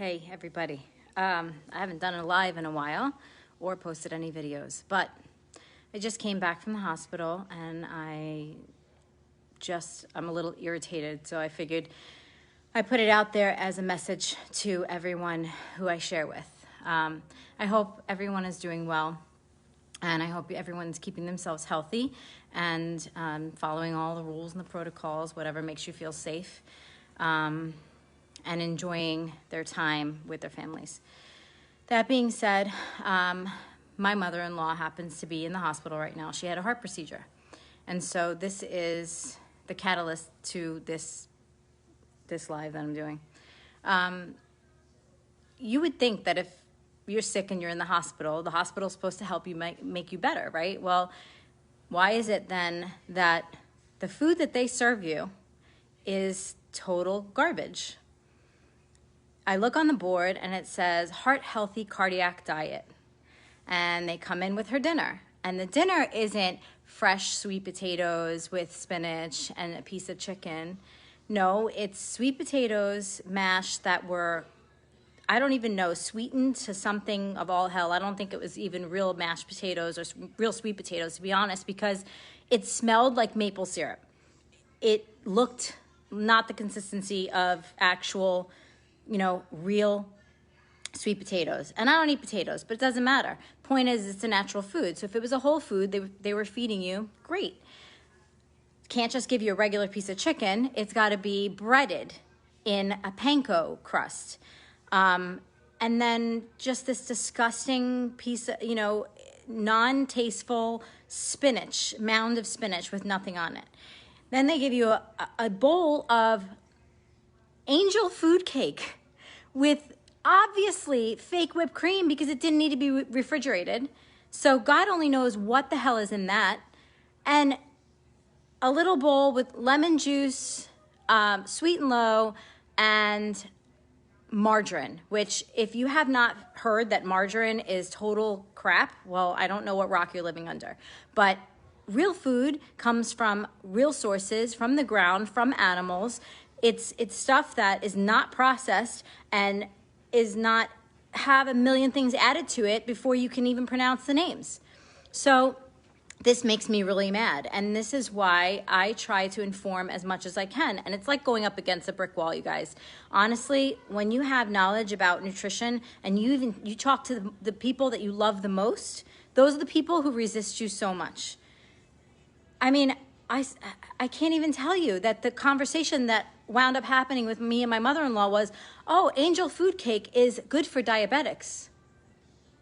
Hey everybody. I haven't done a live in a while or posted any videos, but I just came back from the hospital and I'm a little irritated, so I figured I put it out there as a message to everyone who I share with. I hope everyone is doing well, and I hope everyone's keeping themselves healthy and following all the rules and the protocols, whatever makes you feel safe. And enjoying their time with their families. That being said, my mother-in-law happens to be in the hospital right now. She had a heart procedure. And so this is the catalyst to this live that I'm doing. You would think that if you're sick and you're in the hospital's supposed to help you make you better, right? Well, why is it then that the food that they serve you is total garbage? I look on the board and it says heart healthy cardiac diet. And they come in with her dinner. And the dinner isn't fresh sweet potatoes with spinach and a piece of chicken. No, it's sweet potatoes mashed that were, I don't even know, sweetened to something of all hell. I don't think it was even real mashed potatoes or real sweet potatoes, to be honest, because it smelled like maple syrup. It looked not the consistency of actual, real sweet potatoes. And I don't eat potatoes, but it doesn't matter. Point is, it's a natural food. So if it was a whole food they were feeding you, great. Can't just give you a regular piece of chicken. It's got to be breaded in a panko crust. And then just this disgusting piece of, non-tasteful spinach, mound of spinach with nothing on it. Then they give you a bowl of angel food cake with obviously fake whipped cream because it didn't need to be refrigerated. So God only knows what the hell is in that. And a little bowl with lemon juice, sweet and low, and margarine, which if you have not heard that margarine is total crap, well, I don't know what rock you're living under. But real food comes from real sources, from the ground, from animals. It's stuff that is not processed and is not have a million things added to it before you can even pronounce the names. So this makes me really mad. And this is why I try to inform as much as I can. And it's like going up against a brick wall, you guys. Honestly, when you have knowledge about nutrition and you talk to the people that you love the most, those are the people who resist you so much. I mean, I can't even tell you that the conversation that wound up happening with me and my mother-in-law was, oh, angel food cake is good for diabetics.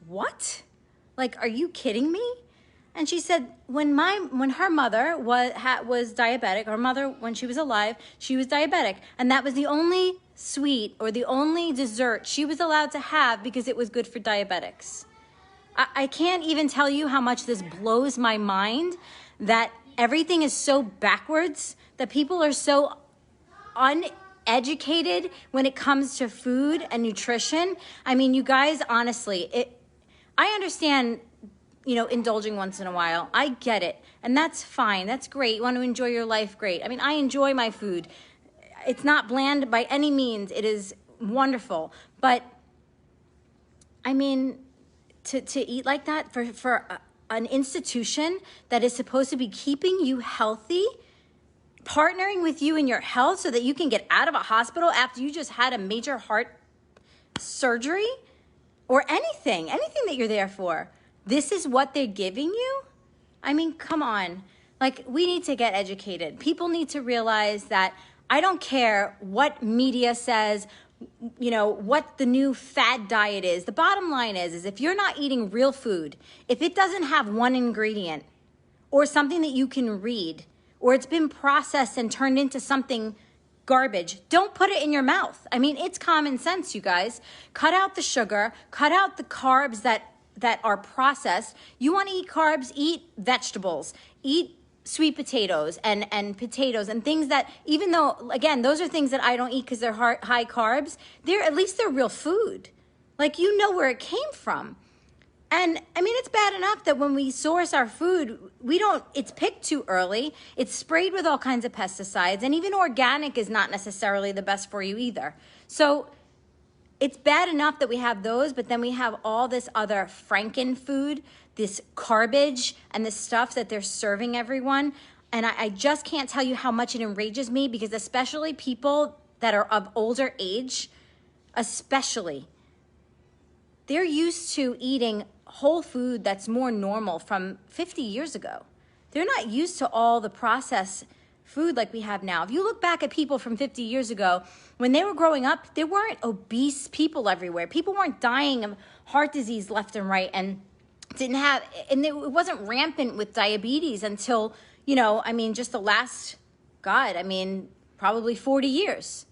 What? Like, are you kidding me? And she said when her mother was diabetic, her mother, when she was alive, she was diabetic. And that was the only sweet or the only dessert she was allowed to have because it was good for diabetics. I can't even tell you how much this blows my mind, that everything is so backwards, that people are so uneducated when it comes to food and nutrition. I mean, you guys, honestly, I understand, indulging once in a while. I get it. And that's fine. That's great. You want to enjoy your life? Great. I mean, I enjoy my food. It's not bland by any means. It is wonderful. But I mean, to eat like that for an institution that is supposed to be keeping you healthy, partnering with you in your health so that you can get out of a hospital after you just had a major heart surgery or anything that you're there for. This is what they're giving you? I mean, come on. Like, we need to get educated. People need to realize that I don't care what media says, what the new fad diet is. The bottom line is if you're not eating real food, if it doesn't have one ingredient or something that you can read, or it's been processed and turned into something garbage, don't put it in your mouth. I mean, it's common sense, you guys. Cut out the sugar, cut out the carbs that are processed. You want to eat carbs, eat vegetables, eat sweet potatoes and potatoes and things that, even though, again, those are things that I don't eat because they're high carbs, at least they're real food. Like, where it came from. And I mean, it's bad enough that when we source our food, it's picked too early. It's sprayed with all kinds of pesticides, and even organic is not necessarily the best for you either. So it's bad enough that we have those, but then we have all this other Franken food, this garbage, and this stuff that they're serving everyone. And I just can't tell you how much it enrages me, because especially people that are of older age, especially, they're used to eating whole food that's more normal from 50 years ago. They're not used to all the processed food like we have now. If you look back at people from 50 years ago, when they were growing up, there weren't obese people everywhere. People weren't dying of heart disease left and right, and it wasn't rampant with diabetes until, just the last, probably 40 years,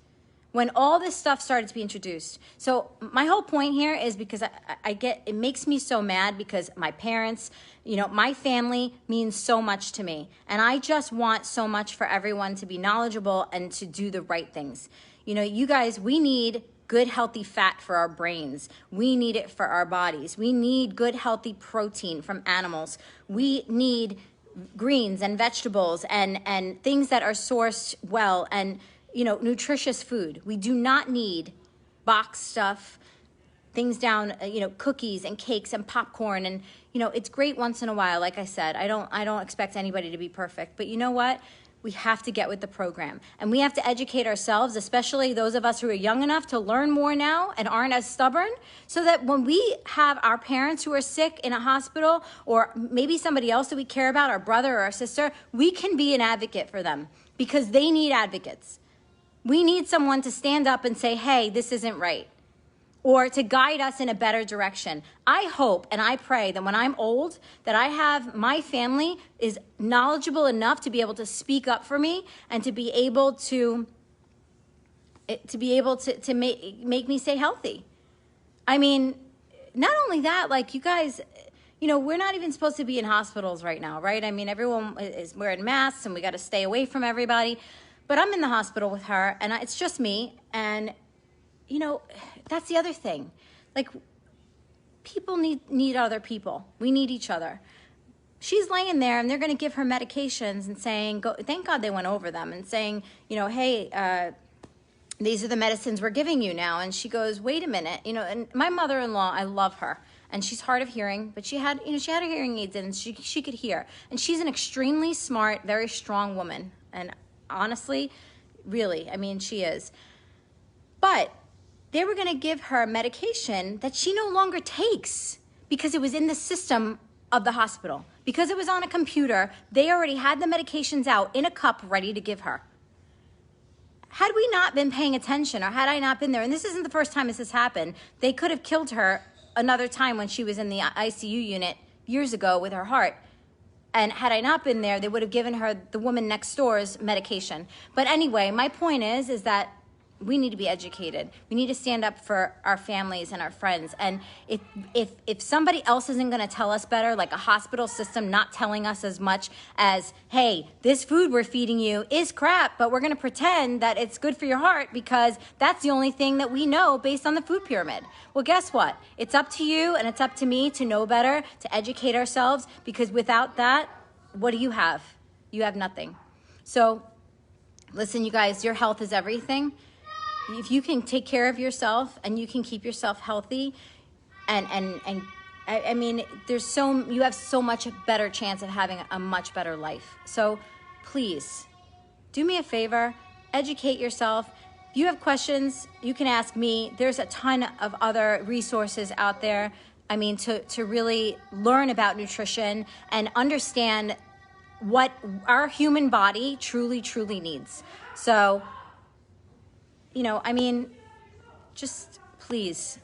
when all this stuff started to be introduced. So my whole point here is because it makes me so mad, because my parents, my family means so much to me. And I just want so much for everyone to be knowledgeable and to do the right things. You guys, we need good, healthy fat for our brains. We need it for our bodies. We need good, healthy protein from animals. We need greens and vegetables and things that are sourced well, and nutritious food. We do not need box stuff, things down, cookies and cakes and popcorn. And, it's great once in a while. Like I said, I don't expect anybody to be perfect, but you know what? We have to get with the program, and we have to educate ourselves, especially those of us who are young enough to learn more now and aren't as stubborn, so that when we have our parents who are sick in a hospital, or maybe somebody else that we care about, our brother or our sister, we can be an advocate for them, because they need advocates. We need someone to stand up and say, hey, this isn't right, or to guide us in a better direction. I hope and I pray that when I'm old, that I have my family is knowledgeable enough to be able to speak up for me, and to be able to make me stay healthy. Not only that, like, you guys, we're not even supposed to be in hospitals right now, right? Everyone is wearing masks, and we got to stay away from everybody. But I'm in the hospital with her, and it's just me. And, that's the other thing. Like, people need other people. We need each other. She's laying there, and they're going to give her medications and saying, thank God they went over them, and saying, hey, these are the medicines we're giving you now. And she goes, wait a minute. And my mother-in-law, I love her. And she's hard of hearing, but she had her hearing aids in, and she could hear. And she's an extremely smart, very strong woman. And honestly, really, she is. But they were going to give her medication that she no longer takes, because it was in the system of the hospital. Because it was on a computer, they already had the medications out in a cup ready to give her. Had we not been paying attention, or had I not been there, and this isn't the first time this has happened, they could have killed her another time when she was in the ICU unit years ago with her heart. And had I not been there, they would have given her the woman next door's medication. But anyway, my point is that we need to be educated. We need to stand up for our families and our friends. And if somebody else isn't going to tell us better, like a hospital system not telling us as much as, hey, this food we're feeding you is crap, but we're going to pretend that it's good for your heart because that's the only thing that we know based on the food pyramid. Well, guess what? It's up to you and it's up to me to know better, to educate ourselves, because without that, what do you have? You have nothing. So listen, you guys, your health is everything. If you can take care of yourself and you can keep yourself healthy, you have so much better chance of having a much better life. So please do me a favor, educate yourself. If you have questions, you can ask me. There's a ton of other resources out there. To really learn about nutrition and understand what our human body truly, truly needs. So, just please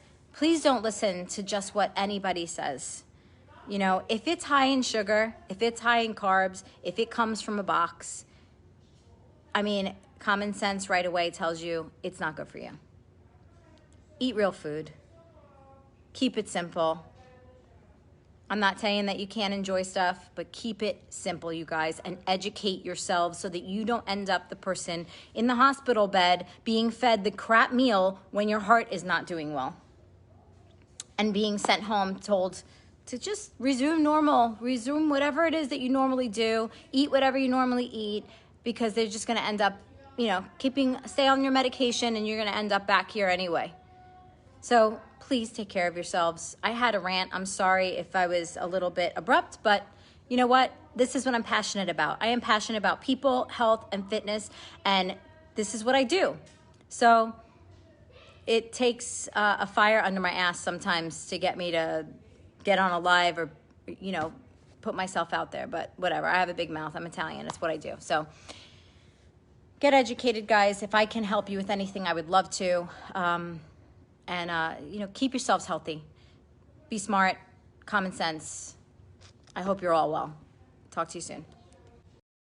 don't listen to just what anybody says. If it's high in sugar, if it's high in carbs, if it comes from a box, common sense right away tells you it's not good for you. Eat real food. Keep it simple. I'm not saying that you can't enjoy stuff, but keep it simple, you guys, and educate yourselves so that you don't end up the person in the hospital bed being fed the crap meal when your heart is not doing well, and being sent home told to just resume whatever it is that you normally do, eat whatever you normally eat, because they're just going to end up, stay on your medication, and you're going to end up back here anyway. So please take care of yourselves. I had a rant. I'm sorry if I was a little bit abrupt, but you know what? This is what I'm passionate about. I am passionate about people, health, and fitness, and this is what I do. So it takes a fire under my ass sometimes to get me to get on a live or, put myself out there. But whatever. I have a big mouth. I'm Italian. It's what I do. So get educated, guys. If I can help you with anything, I would love to. Keep yourselves healthy. Be smart. Common sense. I hope you're all well. Talk to you soon.